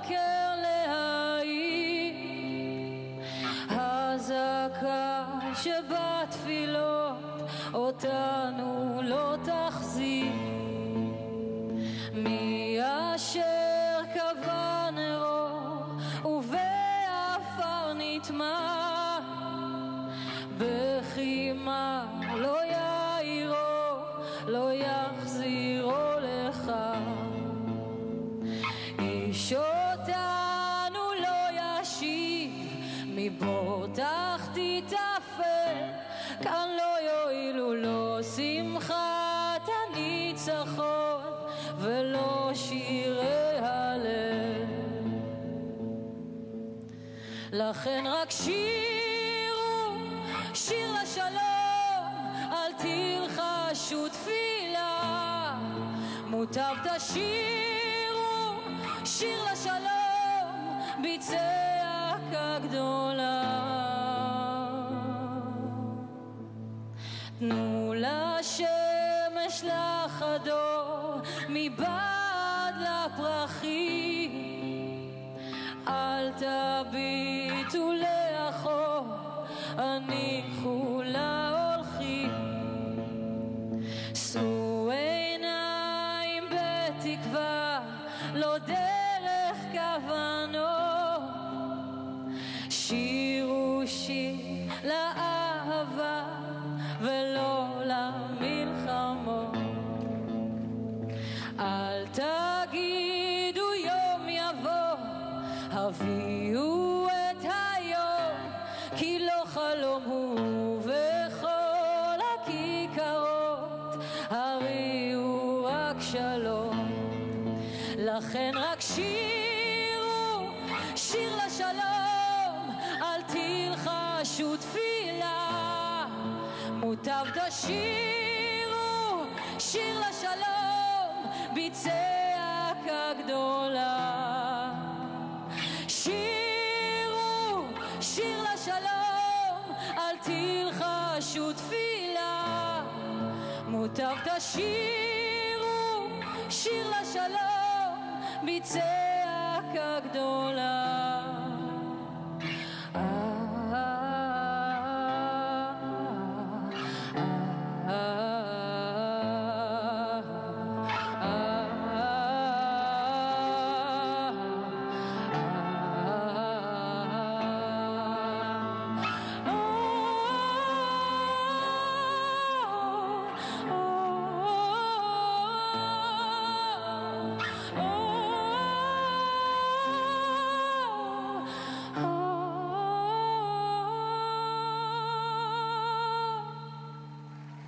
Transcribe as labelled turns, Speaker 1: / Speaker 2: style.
Speaker 1: בבוקר להעיר הזעקה שבתפילות אותנו לא תחזיר. מי אשר קבע נרו ובעפר נטמע, בחימה לא יאירו, לא יחזירו לך. איש אותנו לא ישיב, מבור תחתית אפל, כאן לא יועילו לו שמחת הניצחון ולא שירי הלל. לכן רק שירו שיר לשלום, אל תלחשו תפילה. מוטב תשירו שיר לשלום בצעקה גדולה. תנו לשמש לחדור מבעד לפרחים, אל תביטו לאחור, הניחו להולכים. שאו עיניים בתקווה, לא דרך כוונות. שירו שיר לאהבה ולא למלחמות. אל תגידו יום יבוא, הביאו את היום, כי לא חלום הוא וכל הכיכרות הריעו רק שלום. לכן רק שירו שיר לשלום, אל תלחשו תפילה. מוטב תשירו שיר לשלום בצעקה גדולה. שירו שיר לשלום, אל תלחשו תפילה. מוטב תשירו שיר לשלום בצעקה גדולה.